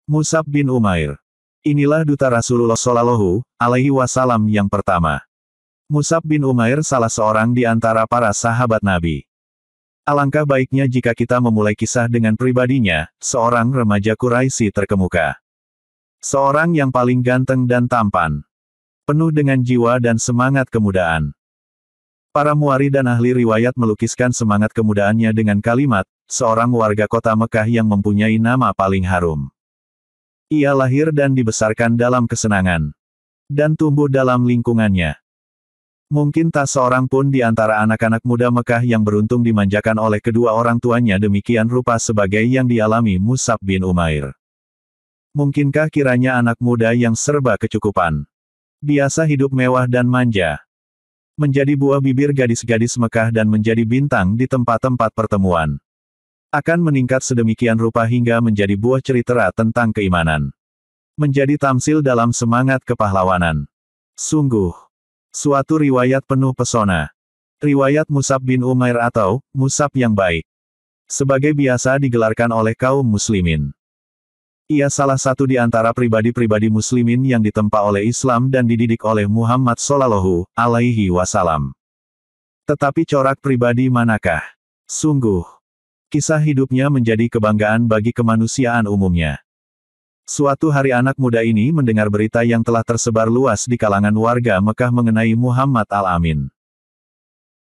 Mus'ab bin Umair. Inilah duta Rasulullah Shallallahu Alaihi Wasallam yang pertama. Mus'ab bin Umair salah seorang di antara para sahabat Nabi. Alangkah baiknya jika kita memulai kisah dengan pribadinya, seorang remaja Quraisy terkemuka. Seorang yang paling ganteng dan tampan. Penuh dengan jiwa dan semangat kemudaan. Para muari dan ahli riwayat melukiskan semangat kemudaannya dengan kalimat, seorang warga kota Mekah yang mempunyai nama paling harum. Ia lahir dan dibesarkan dalam kesenangan. Dan tumbuh dalam lingkungannya. Mungkin tak seorang pun di antara anak-anak muda Mekah yang beruntung dimanjakan oleh kedua orang tuanya demikian rupa sebagai yang dialami Mus'ab bin Umair. Mungkinkah kiranya anak muda yang serba kecukupan, biasa hidup mewah dan manja, menjadi buah bibir gadis-gadis Mekah dan menjadi bintang di tempat-tempat pertemuan, akan meningkat sedemikian rupa hingga menjadi buah cerita tentang keimanan. Menjadi tamsil dalam semangat kepahlawanan. Sungguh, suatu riwayat penuh pesona. Riwayat Mus'ab bin Umair atau Mus'ab yang baik. Sebagai biasa digelarkan oleh kaum muslimin. Ia salah satu di antara pribadi-pribadi muslimin yang ditempa oleh Islam dan dididik oleh Muhammad Shallallahu Alaihi Wasallam. Tetapi corak pribadi manakah? Sungguh, kisah hidupnya menjadi kebanggaan bagi kemanusiaan umumnya. Suatu hari anak muda ini mendengar berita yang telah tersebar luas di kalangan warga Mekah mengenai Muhammad Al-Amin.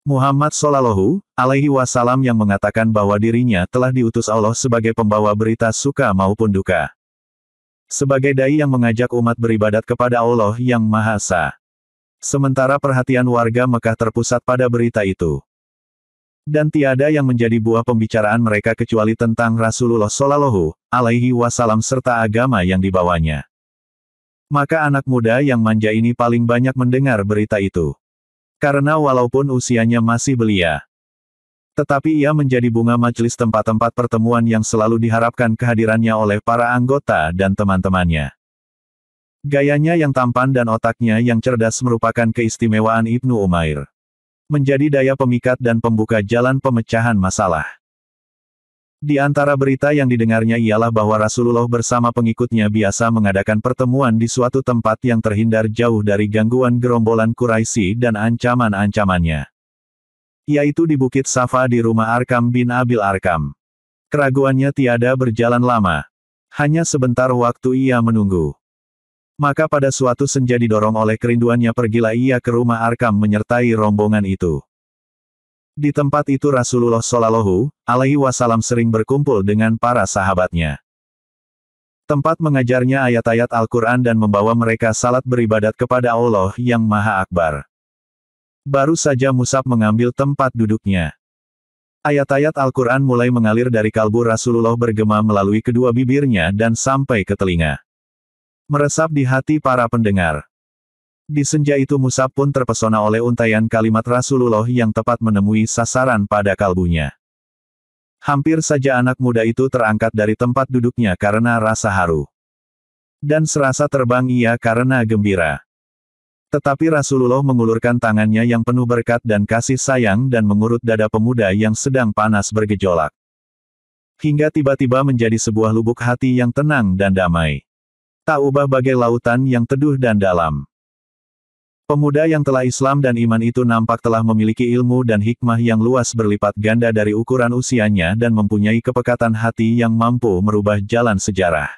Muhammad Shallallahu Alaihi Wasallam yang mengatakan bahwa dirinya telah diutus Allah sebagai pembawa berita suka maupun duka. Sebagai dai yang mengajak umat beribadat kepada Allah yang Maha Esa. Sementara perhatian warga Mekah terpusat pada berita itu. Dan tiada yang menjadi buah pembicaraan mereka kecuali tentang Rasulullah Shallallahu Alaihi Wasallam serta agama yang dibawanya. Maka anak muda yang manja ini paling banyak mendengar berita itu. Karena walaupun usianya masih belia, tetapi ia menjadi bunga majelis tempat-tempat pertemuan yang selalu diharapkan kehadirannya oleh para anggota dan teman-temannya. Gayanya yang tampan dan otaknya yang cerdas merupakan keistimewaan Ibnu Umair. Menjadi daya pemikat dan pembuka jalan pemecahan masalah. Di antara berita yang didengarnya ialah bahwa Rasulullah bersama pengikutnya biasa mengadakan pertemuan di suatu tempat yang terhindar jauh dari gangguan gerombolan Quraisy dan ancaman-ancamannya. Yaitu di Bukit Safa di rumah Arkam bin Abil Arkam. Keraguannya tiada berjalan lama. Hanya sebentar waktu ia menunggu. Maka pada suatu senja didorong oleh kerinduannya pergilah ia ke rumah Arkam menyertai rombongan itu. Di tempat itu Rasulullah Shallallahu Alaihi Wasallam sering berkumpul dengan para sahabatnya. Tempat mengajarnya ayat-ayat Al-Quran dan membawa mereka salat beribadat kepada Allah yang Maha Akbar. Baru saja Mus'ab mengambil tempat duduknya. Ayat-ayat Al-Quran mulai mengalir dari kalbu Rasulullah bergema melalui kedua bibirnya dan sampai ke telinga. Meresap di hati para pendengar. Di senja itu Mus'ab pun terpesona oleh untaian kalimat Rasulullah yang tepat menemui sasaran pada kalbunya. Hampir saja anak muda itu terangkat dari tempat duduknya karena rasa haru. Dan serasa terbang ia karena gembira. Tetapi Rasulullah mengulurkan tangannya yang penuh berkat dan kasih sayang dan mengurut dada pemuda yang sedang panas bergejolak. Hingga tiba-tiba menjadi sebuah lubuk hati yang tenang dan damai. Tak ubah bagai lautan yang teduh dan dalam. Pemuda yang telah Islam dan iman itu nampak telah memiliki ilmu dan hikmah yang luas berlipat ganda dari ukuran usianya dan mempunyai kepekatan hati yang mampu merubah jalan sejarah.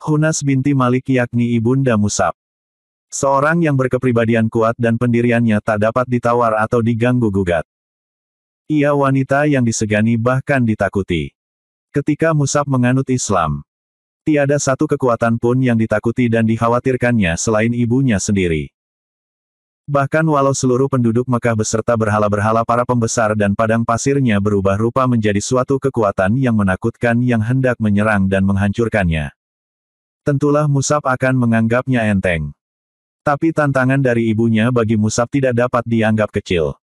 Hunas binti Malik yakni ibunda Mus'ab. Seorang yang berkepribadian kuat dan pendiriannya tak dapat ditawar atau diganggu-gugat. Ia wanita yang disegani bahkan ditakuti. Ketika Mus'ab menganut Islam, tiada satu kekuatan pun yang ditakuti dan dikhawatirkannya selain ibunya sendiri. Bahkan walau seluruh penduduk Mekah beserta berhala-berhala para pembesar dan padang pasirnya berubah rupa menjadi suatu kekuatan yang menakutkan yang hendak menyerang dan menghancurkannya. Tentulah Mus'ab akan menganggapnya enteng. Tapi tantangan dari ibunya bagi Mus'ab tidak dapat dianggap kecil.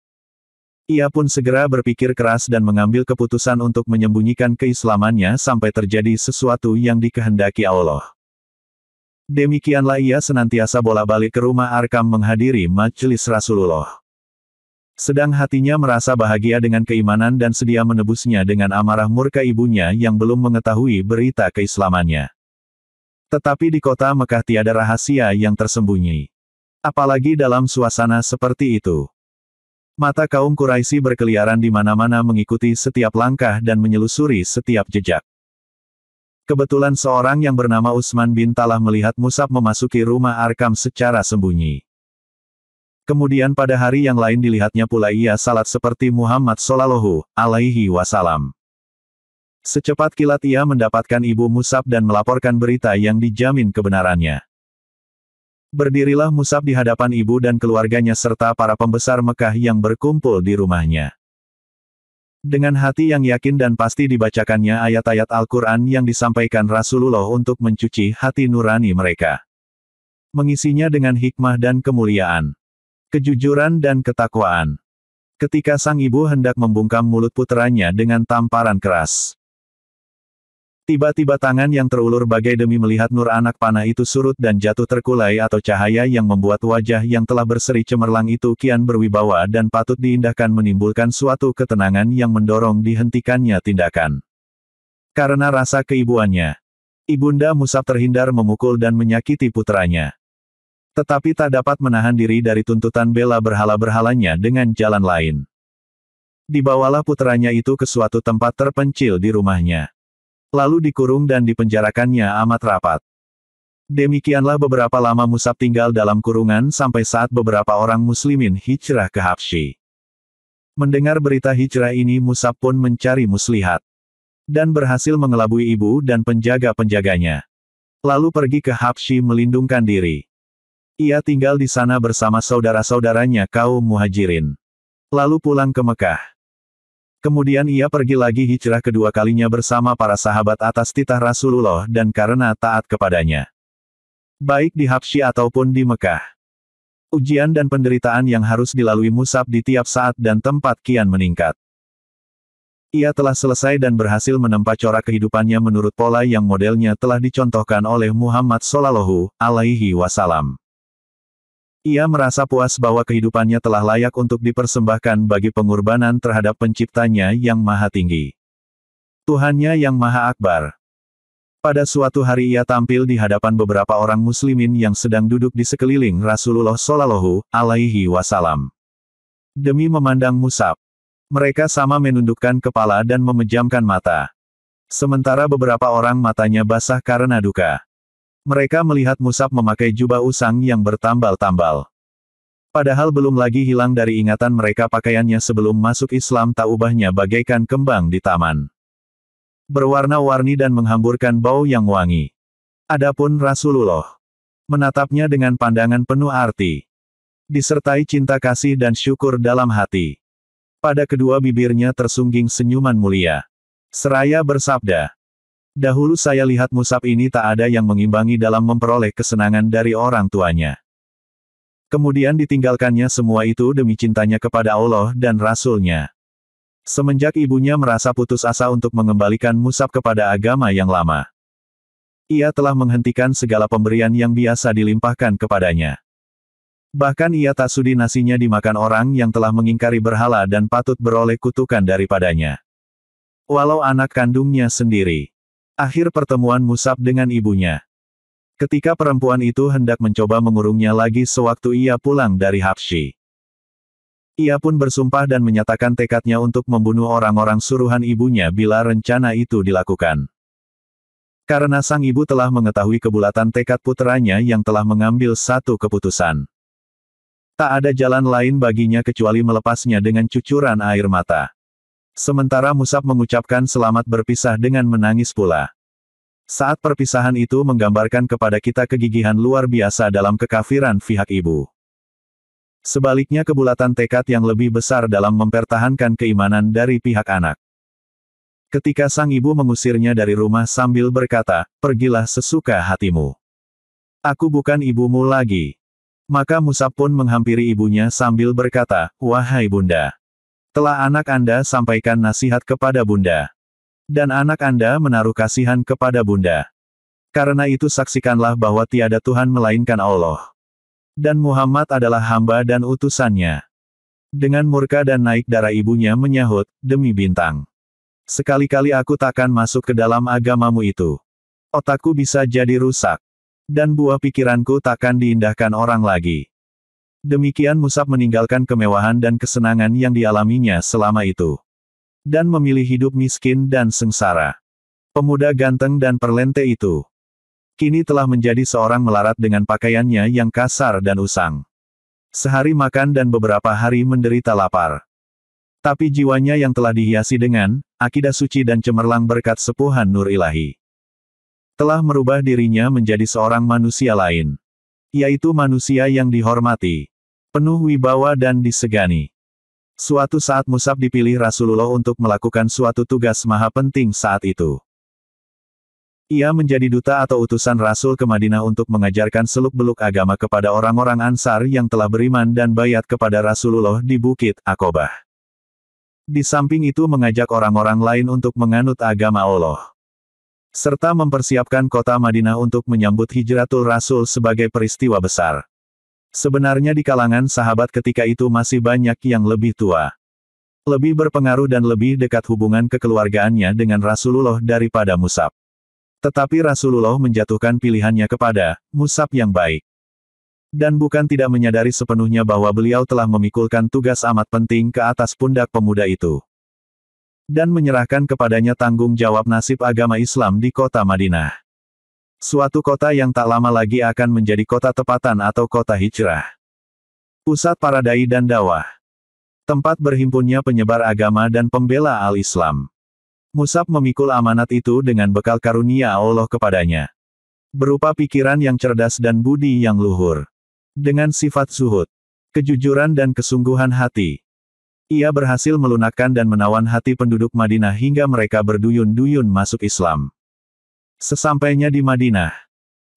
Ia pun segera berpikir keras dan mengambil keputusan untuk menyembunyikan keislamannya sampai terjadi sesuatu yang dikehendaki Allah. Demikianlah ia senantiasa bolak-balik ke rumah Arkam menghadiri majelis Rasulullah. Sedang hatinya merasa bahagia dengan keimanan dan sedia menebusnya dengan amarah murka ibunya yang belum mengetahui berita keislamannya. Tetapi di kota Mekah tiada rahasia yang tersembunyi. Apalagi dalam suasana seperti itu. Mata kaum Quraisy berkeliaran di mana-mana mengikuti setiap langkah dan menyelusuri setiap jejak. Kebetulan seorang yang bernama Utsman bin Talah melihat Mus'ab memasuki rumah Arkam secara sembunyi. Kemudian pada hari yang lain dilihatnya pula ia salat seperti Muhammad Shallallahu Alaihi Wasallam. Secepat kilat ia mendapatkan ibu Mus'ab dan melaporkan berita yang dijamin kebenarannya. Berdirilah Mus'ab di hadapan ibu dan keluarganya serta para pembesar Mekah yang berkumpul di rumahnya. Dengan hati yang yakin dan pasti dibacakannya ayat-ayat Al-Quran yang disampaikan Rasulullah untuk mencuci hati nurani mereka. Mengisinya dengan hikmah dan kemuliaan. Kejujuran dan ketakwaan. Ketika sang ibu hendak membungkam mulut puteranya dengan tamparan keras. Tiba-tiba tangan yang terulur bagai demi melihat nur anak panah itu surut dan jatuh terkulai atau cahaya yang membuat wajah yang telah berseri cemerlang itu kian berwibawa dan patut diindahkan menimbulkan suatu ketenangan yang mendorong dihentikannya tindakan. Karena rasa keibuannya, Ibunda Mus'ab terhindar memukul dan menyakiti puteranya. Tetapi tak dapat menahan diri dari tuntutan bela berhala-berhalanya dengan jalan lain. Dibawalah puteranya itu ke suatu tempat terpencil di rumahnya. Lalu dikurung dan dipenjarakannya amat rapat. Demikianlah beberapa lama Mus'ab tinggal dalam kurungan sampai saat beberapa orang muslimin hijrah ke Habsyi. Mendengar berita hijrah ini Mus'ab pun mencari muslihat. Dan berhasil mengelabui ibu dan penjaga-penjaganya. Lalu pergi ke Habsyi melindungkan diri. Ia tinggal di sana bersama saudara-saudaranya kaum muhajirin. Lalu pulang ke Mekah. Kemudian ia pergi lagi hijrah kedua kalinya bersama para sahabat atas titah Rasulullah dan karena taat kepadanya. Baik di Habsyi ataupun di Mekah. Ujian dan penderitaan yang harus dilalui Mus'ab di tiap saat dan tempat kian meningkat. Ia telah selesai dan berhasil menempa corak kehidupannya menurut pola yang modelnya telah dicontohkan oleh Muhammad Shallallahu Alaihi Wasallam. Ia merasa puas bahwa kehidupannya telah layak untuk dipersembahkan bagi pengorbanan terhadap penciptanya yang maha tinggi. Tuhannya yang maha akbar. Pada suatu hari ia tampil di hadapan beberapa orang muslimin yang sedang duduk di sekeliling Rasulullah Shallallahu Alaihi Wasallam. Demi memandang Mus'ab, mereka sama menundukkan kepala dan memejamkan mata. Sementara beberapa orang matanya basah karena duka. Mereka melihat Mus'ab memakai jubah usang yang bertambal-tambal. Padahal belum lagi hilang dari ingatan mereka pakaiannya sebelum masuk Islam tak ubahnya bagaikan kembang di taman. Berwarna-warni dan menghamburkan bau yang wangi. Adapun Rasulullah menatapnya dengan pandangan penuh arti. Disertai cinta kasih dan syukur dalam hati. Pada kedua bibirnya tersungging senyuman mulia. Seraya bersabda, "Dahulu saya lihat Mus'ab ini tak ada yang mengimbangi dalam memperoleh kesenangan dari orang tuanya. Kemudian ditinggalkannya semua itu demi cintanya kepada Allah dan Rasul-Nya. Semenjak ibunya merasa putus asa untuk mengembalikan Mus'ab kepada agama yang lama. Ia telah menghentikan segala pemberian yang biasa dilimpahkan kepadanya. Bahkan ia tak sudi nasinya dimakan orang yang telah mengingkari berhala dan patut beroleh kutukan daripadanya. Walau anak kandungnya sendiri." Akhir pertemuan Mus'ab dengan ibunya. Ketika perempuan itu hendak mencoba mengurungnya lagi sewaktu ia pulang dari Habsyi. Ia pun bersumpah dan menyatakan tekadnya untuk membunuh orang-orang suruhan ibunya bila rencana itu dilakukan. Karena sang ibu telah mengetahui kebulatan tekad puteranya yang telah mengambil satu keputusan. Tak ada jalan lain baginya kecuali melepasnya dengan cucuran air mata. Sementara Mus'ab mengucapkan selamat berpisah dengan menangis pula. Saat perpisahan itu menggambarkan kepada kita kegigihan luar biasa dalam kekafiran pihak ibu. Sebaliknya kebulatan tekad yang lebih besar dalam mempertahankan keimanan dari pihak anak. Ketika sang ibu mengusirnya dari rumah sambil berkata, "Pergilah sesuka hatimu. Aku bukan ibumu lagi." Maka Mus'ab pun menghampiri ibunya sambil berkata, "Wahai bunda. Telah anak Anda sampaikan nasihat kepada bunda. Dan anak Anda menaruh kasihan kepada bunda. Karena itu saksikanlah bahwa tiada Tuhan melainkan Allah. Dan Muhammad adalah hamba dan utusannya." Dengan murka dan naik darah ibunya menyahut, "Demi bintang. Sekali-kali aku takkan masuk ke dalam agamamu itu. Otakku bisa jadi rusak." Dan buah pikiranku takkan diindahkan orang lagi. Demikian Musab meninggalkan kemewahan dan kesenangan yang dialaminya selama itu. Dan memilih hidup miskin dan sengsara. Pemuda ganteng dan perlente itu kini telah menjadi seorang melarat dengan pakaiannya yang kasar dan usang. Sehari makan dan beberapa hari menderita lapar. Tapi jiwanya yang telah dihiasi dengan akidah suci dan cemerlang berkat sepuhan nur ilahi, telah merubah dirinya menjadi seorang manusia lain. Yaitu manusia yang dihormati, penuh wibawa dan disegani. Suatu saat Musab dipilih Rasulullah untuk melakukan suatu tugas maha penting saat itu. Ia menjadi duta atau utusan Rasul ke Madinah untuk mengajarkan seluk-beluk agama kepada orang-orang Ansar yang telah beriman dan baiat kepada Rasulullah di Bukit Aqobah. Di samping itu mengajak orang-orang lain untuk menganut agama Allah. Serta mempersiapkan kota Madinah untuk menyambut hijratul Rasul sebagai peristiwa besar. Sebenarnya di kalangan sahabat ketika itu masih banyak yang lebih tua, lebih berpengaruh dan lebih dekat hubungan kekeluargaannya dengan Rasulullah daripada Musab. Tetapi Rasulullah menjatuhkan pilihannya kepada Musab yang baik. Dan bukan tidak menyadari sepenuhnya bahwa beliau telah memikulkan tugas amat penting ke atas pundak pemuda itu. Dan menyerahkan kepadanya tanggung jawab nasib agama Islam di kota Madinah. Suatu kota yang tak lama lagi akan menjadi kota tepatan atau kota hijrah. Pusat para dai dan dakwah. Tempat berhimpunnya penyebar agama dan pembela al-Islam. Musab memikul amanat itu dengan bekal karunia Allah kepadanya. Berupa pikiran yang cerdas dan budi yang luhur. Dengan sifat zuhud, kejujuran dan kesungguhan hati. Ia berhasil melunakkan dan menawan hati penduduk Madinah hingga mereka berduyun-duyun masuk Islam. Sesampainya di Madinah,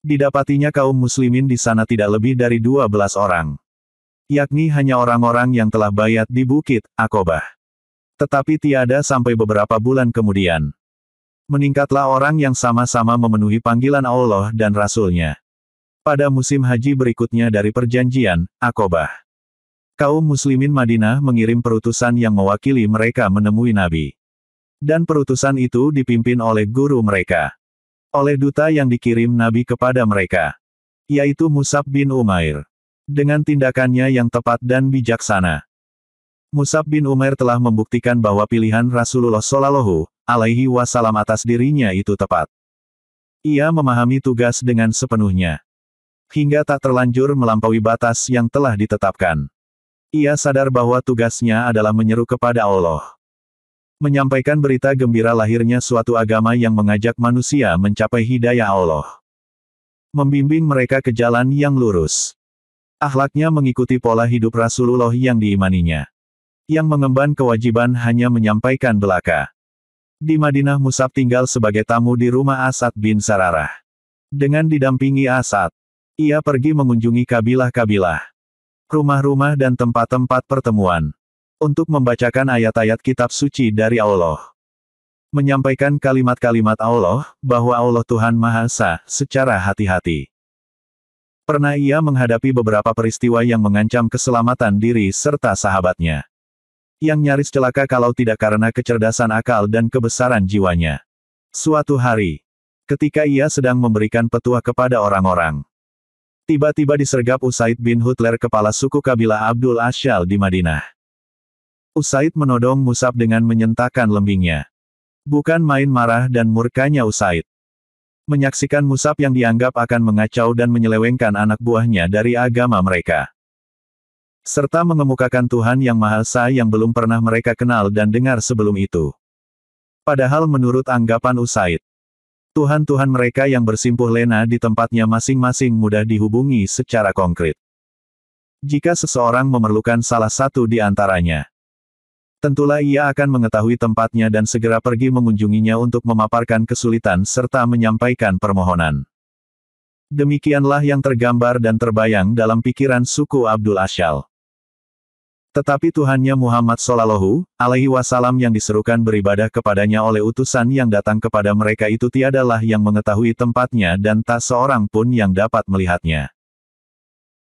didapatinya kaum muslimin di sana tidak lebih dari 12 orang. Yakni hanya orang-orang yang telah baiat di Bukit Aqobah. Tetapi tiada sampai beberapa bulan kemudian, meningkatlah orang yang sama-sama memenuhi panggilan Allah dan Rasul-Nya. Pada musim haji berikutnya dari perjanjian Aqobah, kaum muslimin Madinah mengirim perutusan yang mewakili mereka menemui Nabi. Dan perutusan itu dipimpin oleh guru mereka. Oleh duta yang dikirim Nabi kepada mereka. Yaitu Musab bin Umair. Dengan tindakannya yang tepat dan bijaksana, Musab bin Umair telah membuktikan bahwa pilihan Rasulullah Shallallahu Alaihi Wasallam atas dirinya itu tepat. Ia memahami tugas dengan sepenuhnya. Hingga tak terlanjur melampaui batas yang telah ditetapkan. Ia sadar bahwa tugasnya adalah menyeru kepada Allah. Menyampaikan berita gembira lahirnya suatu agama yang mengajak manusia mencapai hidayah Allah. Membimbing mereka ke jalan yang lurus. Akhlaknya mengikuti pola hidup Rasulullah yang diimaninya. Yang mengemban kewajiban hanya menyampaikan belaka. Di Madinah Musab tinggal sebagai tamu di rumah Asad bin Sararah. Dengan didampingi Asad, ia pergi mengunjungi kabilah-kabilah, rumah-rumah dan tempat-tempat pertemuan, untuk membacakan ayat-ayat kitab suci dari Allah. Menyampaikan kalimat-kalimat Allah, bahwa Allah Tuhan Maha Esa, secara hati-hati. Pernah ia menghadapi beberapa peristiwa yang mengancam keselamatan diri serta sahabatnya. Yang nyaris celaka kalau tidak karena kecerdasan akal dan kebesaran jiwanya. Suatu hari, ketika ia sedang memberikan petuah kepada orang-orang, tiba-tiba disergap Usaid bin Hutler, kepala suku kabilah Abdul Asyal di Madinah. Usaid menodong Musab dengan menyentakkan lembingnya. Bukan main marah dan murkanya Usaid. Menyaksikan Musab yang dianggap akan mengacau dan menyelewengkan anak buahnya dari agama mereka. Serta mengemukakan Tuhan yang Maha Esa yang belum pernah mereka kenal dan dengar sebelum itu. Padahal menurut anggapan Usaid, Tuhan-Tuhan mereka yang bersimpuh lena di tempatnya masing-masing mudah dihubungi secara konkret. Jika seseorang memerlukan salah satu di antaranya, tentulah ia akan mengetahui tempatnya dan segera pergi mengunjunginya untuk memaparkan kesulitan serta menyampaikan permohonan. Demikianlah yang tergambar dan terbayang dalam pikiran suku Abdul Asyal. Tetapi Tuhannya Muhammad Shallallahu Alaihi Wasallam yang diserukan beribadah kepadanya oleh utusan yang datang kepada mereka itu tiadalah yang mengetahui tempatnya dan tak seorang pun yang dapat melihatnya.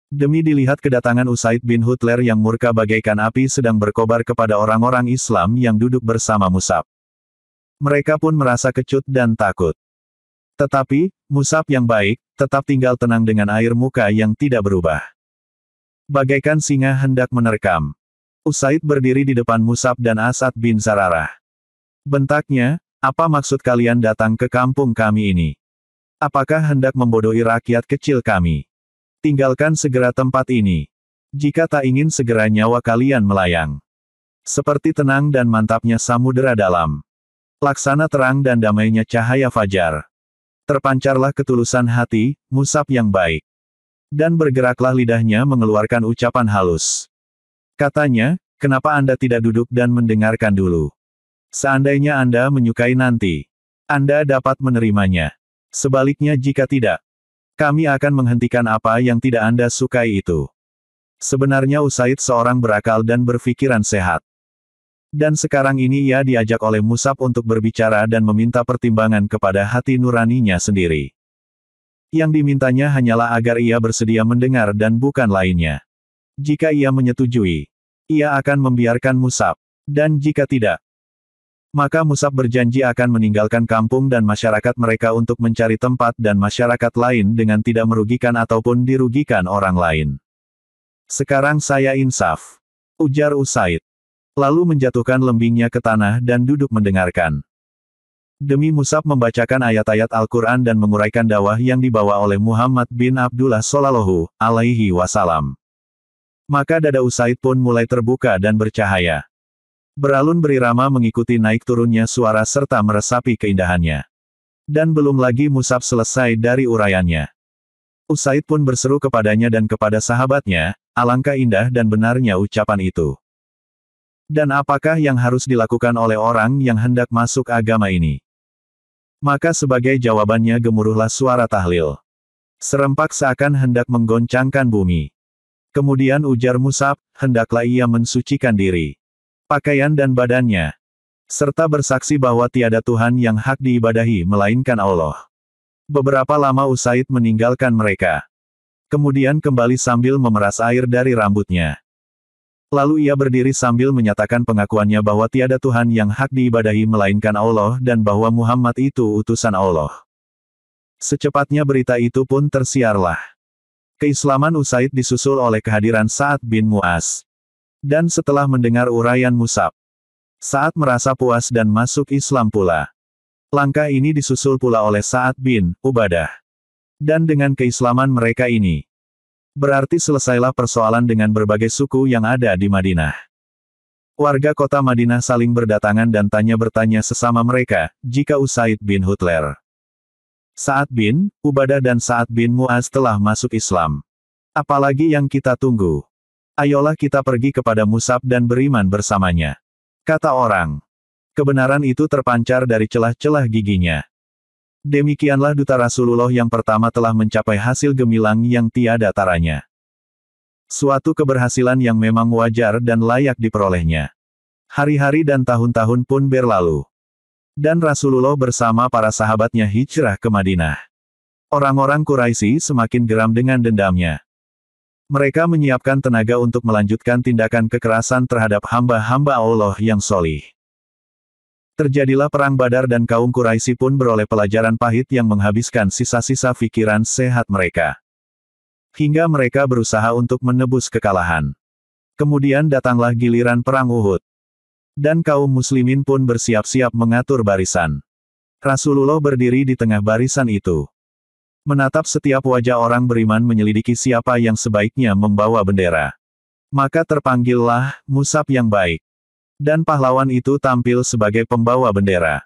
Demi dilihat kedatangan Usaid bin Hutler yang murka bagaikan api sedang berkobar kepada orang-orang Islam yang duduk bersama Musab. Mereka pun merasa kecut dan takut. Tetapi, Musab yang baik, tetap tinggal tenang dengan air muka yang tidak berubah. Bagaikan singa hendak menerkam. Usaid berdiri di depan Musab dan Asad bin Zararah. Bentaknya, apa maksud kalian datang ke kampung kami ini? Apakah hendak membodohi rakyat kecil kami? Tinggalkan segera tempat ini. Jika tak ingin segera nyawa kalian melayang. Seperti tenang dan mantapnya samudera dalam. Laksana terang dan damainya cahaya fajar. Terpancarlah ketulusan hati, Musab yang baik. Dan bergeraklah lidahnya mengeluarkan ucapan halus. Katanya, kenapa Anda tidak duduk dan mendengarkan dulu? Seandainya Anda menyukai nanti, Anda dapat menerimanya. Sebaliknya jika tidak, kami akan menghentikan apa yang tidak Anda sukai itu. Sebenarnya Usaid seorang berakal dan berpikiran sehat. Dan sekarang ini ia diajak oleh Musab untuk berbicara dan meminta pertimbangan kepada hati nuraninya sendiri. Yang dimintanya hanyalah agar ia bersedia mendengar dan bukan lainnya. Jika ia menyetujui, ia akan membiarkan Musab. Dan jika tidak, maka Musab berjanji akan meninggalkan kampung dan masyarakat mereka untuk mencari tempat dan masyarakat lain dengan tidak merugikan ataupun dirugikan orang lain. Sekarang saya insaf, ujar Usaid. Lalu menjatuhkan lembingnya ke tanah dan duduk mendengarkan. Demi Musab membacakan ayat-ayat Al-Quran dan menguraikan dakwah yang dibawa oleh Muhammad bin Abdullah Shallallahu Alaihi Wasallam. Maka dada Usaid pun mulai terbuka dan bercahaya. Beralun berirama mengikuti naik turunnya suara serta meresapi keindahannya. Dan belum lagi Musab selesai dari uraiannya. Usaid pun berseru kepadanya dan kepada sahabatnya, alangkah indah dan benarnya ucapan itu. Dan apakah yang harus dilakukan oleh orang yang hendak masuk agama ini? Maka sebagai jawabannya gemuruhlah suara tahlil. Serempak seakan hendak menggoncangkan bumi. Kemudian ujar Musab, hendaklah ia mensucikan diri, pakaian dan badannya, serta bersaksi bahwa tiada Tuhan yang hak diibadahi melainkan Allah. Beberapa lama Usaid meninggalkan mereka. Kemudian kembali sambil memeras air dari rambutnya. Lalu ia berdiri sambil menyatakan pengakuannya bahwa tiada Tuhan yang hak diibadahi melainkan Allah dan bahwa Muhammad itu utusan Allah. Secepatnya berita itu pun tersiarlah. Keislaman Usaid disusul oleh kehadiran Sa'ad bin Mu'az. Dan setelah mendengar uraian Musab, Sa'ad merasa puas dan masuk Islam pula. Langkah ini disusul pula oleh Sa'ad bin Ubadah. Dan dengan keislaman mereka ini, berarti selesailah persoalan dengan berbagai suku yang ada di Madinah. Warga kota Madinah saling berdatangan dan tanya-bertanya sesama mereka, jika Usaid bin Hutler, Sa'ad bin Ubadah dan Sa'ad bin Mu'az telah masuk Islam. Apalagi yang kita tunggu? Ayolah kita pergi kepada Musab dan beriman bersamanya. Kata orang. Kebenaran itu terpancar dari celah-celah giginya. Demikianlah duta Rasulullah yang pertama telah mencapai hasil gemilang yang tiada taranya. Suatu keberhasilan yang memang wajar dan layak diperolehnya. Hari-hari dan tahun-tahun pun berlalu. Dan Rasulullah bersama para sahabatnya hijrah ke Madinah. Orang-orang Quraisy semakin geram dengan dendamnya. Mereka menyiapkan tenaga untuk melanjutkan tindakan kekerasan terhadap hamba-hamba Allah yang solih. Terjadilah perang Badar dan kaum Quraisy pun beroleh pelajaran pahit yang menghabiskan sisa-sisa pikiran sehat mereka. Hingga mereka berusaha untuk menebus kekalahan. Kemudian datanglah giliran perang Uhud. Dan kaum muslimin pun bersiap-siap mengatur barisan. Rasulullah berdiri di tengah barisan itu. Menatap setiap wajah orang beriman menyelidiki siapa yang sebaiknya membawa bendera. Maka terpanggillah Musab yang baik. Dan pahlawan itu tampil sebagai pembawa bendera.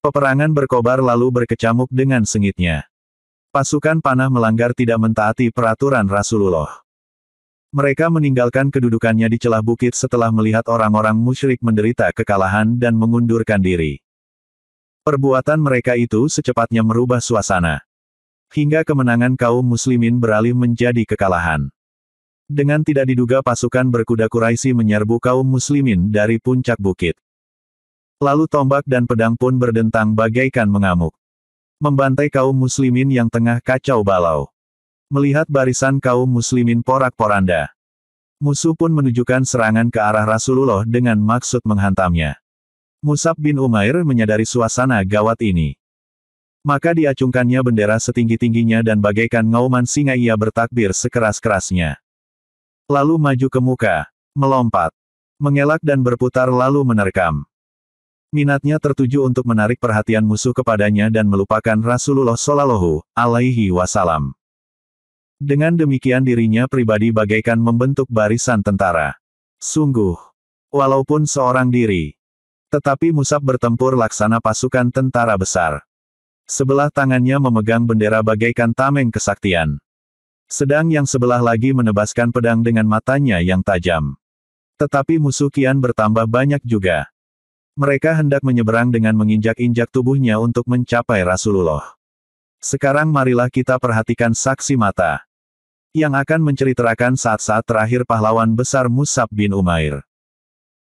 Peperangan berkobar lalu berkecamuk dengan sengitnya. Pasukan panah melanggar tidak mentaati peraturan Rasulullah. Mereka meninggalkan kedudukannya di celah bukit setelah melihat orang-orang musyrik menderita kekalahan dan mengundurkan diri. Perbuatan mereka itu secepatnya merubah suasana. Hingga kemenangan kaum muslimin beralih menjadi kekalahan. Dengan tidak diduga pasukan berkuda Quraisy menyerbu kaum muslimin dari puncak bukit. Lalu tombak dan pedang pun berdentang bagaikan mengamuk. Membantai kaum muslimin yang tengah kacau balau. Melihat barisan kaum muslimin porak-poranda, musuh pun menunjukkan serangan ke arah Rasulullah dengan maksud menghantamnya. Musab bin Umair menyadari suasana gawat ini. Maka diacungkannya bendera setinggi-tingginya dan bagaikan ngauman singa ia bertakbir sekeras-kerasnya. Lalu maju ke muka, melompat, mengelak dan berputar lalu menerkam. Minatnya tertuju untuk menarik perhatian musuh kepadanya dan melupakan Rasulullah Shallallahu Alaihi Wasallam. Dengan demikian dirinya pribadi bagaikan membentuk barisan tentara. Sungguh, walaupun seorang diri, tetapi Mus'ab bertempur laksana pasukan tentara besar. Sebelah tangannya memegang bendera bagaikan tameng kesaktian. Sedang yang sebelah lagi menebaskan pedang dengan matanya yang tajam. Tetapi musuh kian bertambah banyak juga. Mereka hendak menyeberang dengan menginjak-injak tubuhnya untuk mencapai Rasulullah. Sekarang marilah kita perhatikan saksi mata yang akan menceritakan saat-saat terakhir pahlawan besar Mus'ab bin Umair.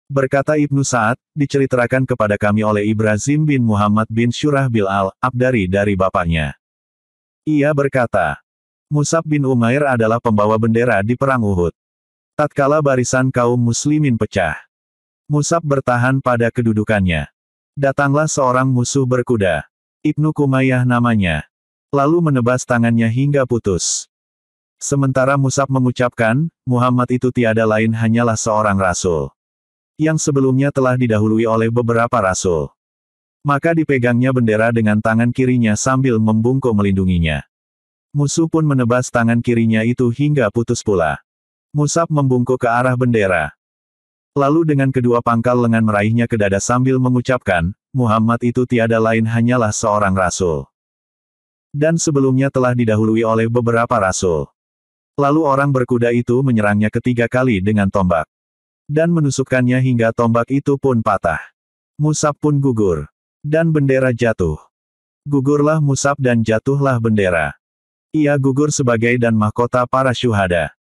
Berkata Ibnu Sa'ad, diceritakan kepada kami oleh Ibrahim bin Muhammad bin Syurahbil al-Abdari dari bapaknya. Ia berkata, Mus'ab bin Umair adalah pembawa bendera di perang Uhud. Tatkala barisan kaum muslimin pecah, Mus'ab bertahan pada kedudukannya. Datanglah seorang musuh berkuda. Ibnu Kumayyah namanya. Lalu menebas tangannya hingga putus. Sementara Mus'ab mengucapkan, Muhammad itu tiada lain hanyalah seorang rasul yang sebelumnya telah didahului oleh beberapa rasul. Maka dipegangnya bendera dengan tangan kirinya sambil membungkuk melindunginya. Musuh pun menebas tangan kirinya itu hingga putus pula. Mus'ab membungkuk ke arah bendera. Lalu dengan kedua pangkal lengan meraihnya ke dada sambil mengucapkan, Muhammad itu tiada lain hanyalah seorang rasul. Dan sebelumnya telah didahului oleh beberapa rasul. Lalu orang berkuda itu menyerangnya ketiga kali dengan tombak. Dan menusukkannya hingga tombak itu pun patah. Mus'ab pun gugur. Dan bendera jatuh. Gugurlah Mus'ab dan jatuhlah bendera. Ia gugur sebagai dan mahkota para syuhada.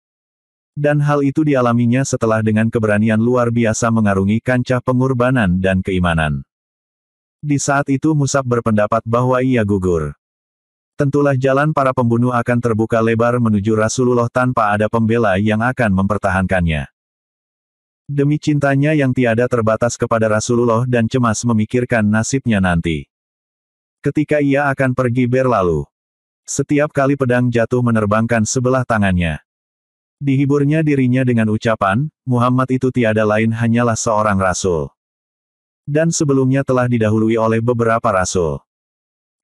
Dan hal itu dialaminya setelah dengan keberanian luar biasa mengarungi kancah pengorbanan dan keimanan. Di saat itu Mus'ab berpendapat bahwa ia gugur. Tentulah jalan para pembunuh akan terbuka lebar menuju Rasulullah tanpa ada pembela yang akan mempertahankannya. Demi cintanya yang tiada terbatas kepada Rasulullah dan cemas memikirkan nasibnya nanti. Ketika ia akan pergi berlalu. Setiap kali pedang jatuh menerbangkan sebelah tangannya. Dihiburnya dirinya dengan ucapan, Muhammad itu tiada lain hanyalah seorang rasul. Dan sebelumnya telah didahului oleh beberapa rasul.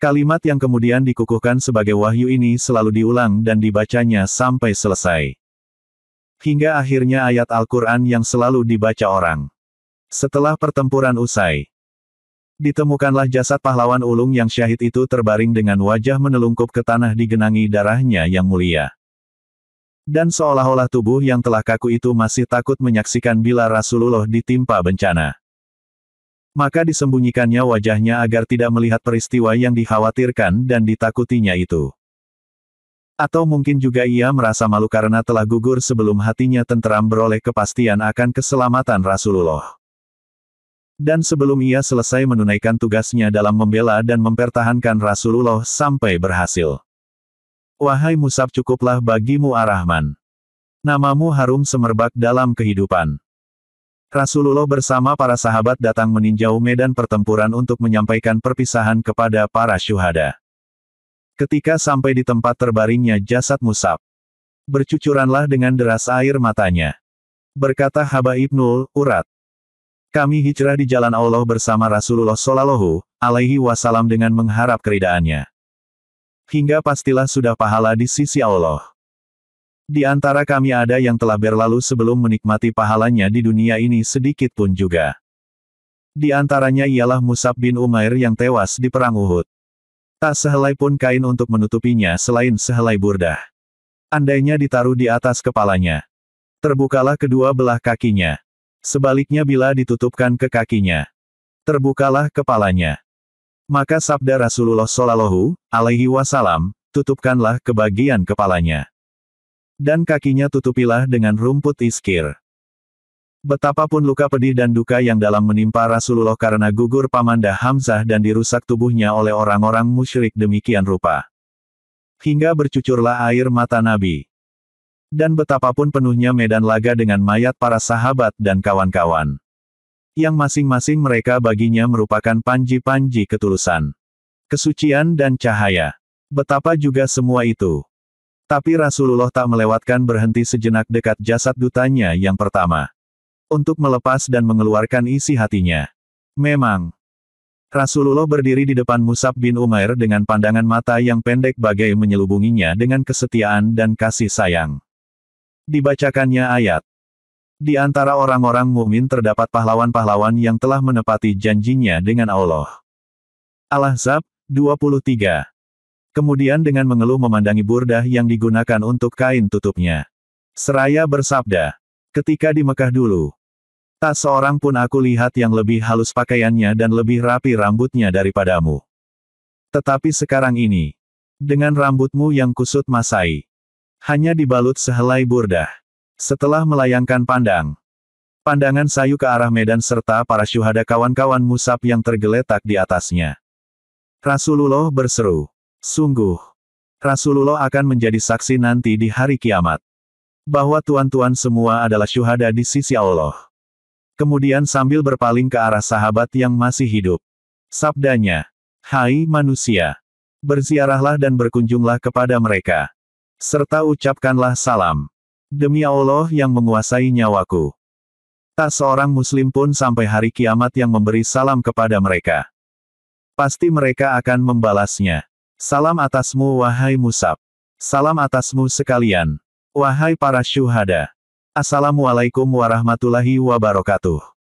Kalimat yang kemudian dikukuhkan sebagai wahyu ini selalu diulang dan dibacanya sampai selesai. Hingga akhirnya ayat Al-Quran yang selalu dibaca orang. Setelah pertempuran usai, ditemukanlah jasad pahlawan ulung yang syahid itu terbaring dengan wajah menelungkup ke tanah digenangi darahnya yang mulia. Dan seolah-olah tubuh yang telah kaku itu masih takut menyaksikan bila Rasulullah ditimpa bencana. Maka disembunyikannya wajahnya agar tidak melihat peristiwa yang dikhawatirkan dan ditakutinya itu. Atau mungkin juga ia merasa malu karena telah gugur sebelum hatinya tenteram beroleh kepastian akan keselamatan Rasulullah. Dan sebelum ia selesai menunaikan tugasnya dalam membela dan mempertahankan Rasulullah sampai berhasil. Wahai Mus'ab, cukuplah bagimu Ar-Rahman. Namamu harum semerbak dalam kehidupan. Rasulullah bersama para sahabat datang meninjau medan pertempuran untuk menyampaikan perpisahan kepada para syuhada. Ketika sampai di tempat terbaringnya jasad Mus'ab, bercucuranlah dengan deras air matanya. Berkata Haba ibnul Urat, kami hijrah di jalan Allah bersama Rasulullah Shallallahu Alaihi Wasallam dengan mengharap keridaannya. Hingga pastilah sudah pahala di sisi Allah. Di antara kami ada yang telah berlalu sebelum menikmati pahalanya di dunia ini sedikit pun juga. Di antaranya ialah Mus'ab bin Umair yang tewas di perang Uhud. Tak sehelai pun kain untuk menutupinya selain sehelai burdah. Andainya ditaruh di atas kepalanya, terbukalah kedua belah kakinya. Sebaliknya bila ditutupkan ke kakinya, terbukalah kepalanya. Maka sabda Rasulullah Shallallahu Alaihi Wasallam, tutupkanlah kebagian kepalanya. Dan kakinya tutupilah dengan rumput iskir. Betapapun luka pedih dan duka yang dalam menimpa Rasulullah karena gugur pamanda Hamzah dan dirusak tubuhnya oleh orang-orang musyrik demikian rupa. Hingga bercucurlah air mata Nabi. Dan betapapun penuhnya medan laga dengan mayat para sahabat dan kawan-kawan. Yang masing-masing mereka baginya merupakan panji-panji ketulusan. kesucian dan cahaya. Betapa juga semua itu. Tapi Rasulullah tak melewatkan berhenti sejenak dekat jasad dutanya yang pertama. Untuk melepas dan mengeluarkan isi hatinya. Memang. Rasulullah berdiri di depan Mus'ab bin Umair dengan pandangan mata yang pendek bagai menyelubunginya dengan kesetiaan dan kasih sayang. Dibacakannya ayat. Di antara orang-orang mukmin terdapat pahlawan-pahlawan yang telah menepati janjinya dengan Allah. Al-Ahzab, 23. Kemudian dengan mengeluh memandangi burdah yang digunakan untuk kain tutupnya. Seraya bersabda, ketika di Mekah dulu, tak seorang pun aku lihat yang lebih halus pakaiannya dan lebih rapi rambutnya daripadamu. Tetapi sekarang ini, dengan rambutmu yang kusut masai, hanya dibalut sehelai burdah. Setelah melayangkan pandangan sayu ke arah medan serta para syuhada kawan-kawan Mus'ab yang tergeletak di atasnya. Rasulullah berseru, sungguh, Rasulullah akan menjadi saksi nanti di hari kiamat. Bahwa tuan-tuan semua adalah syuhada di sisi Allah. Kemudian sambil berpaling ke arah sahabat yang masih hidup. Sabdanya, hai manusia, berziarahlah dan berkunjunglah kepada mereka. Serta ucapkanlah salam. Demi Allah yang menguasai nyawaku. Tak seorang muslim pun sampai hari kiamat yang memberi salam kepada mereka. Pasti mereka akan membalasnya. Salam atasmu wahai Mus'ab. Salam atasmu sekalian. Wahai para syuhada. Assalamualaikum warahmatullahi wabarakatuh.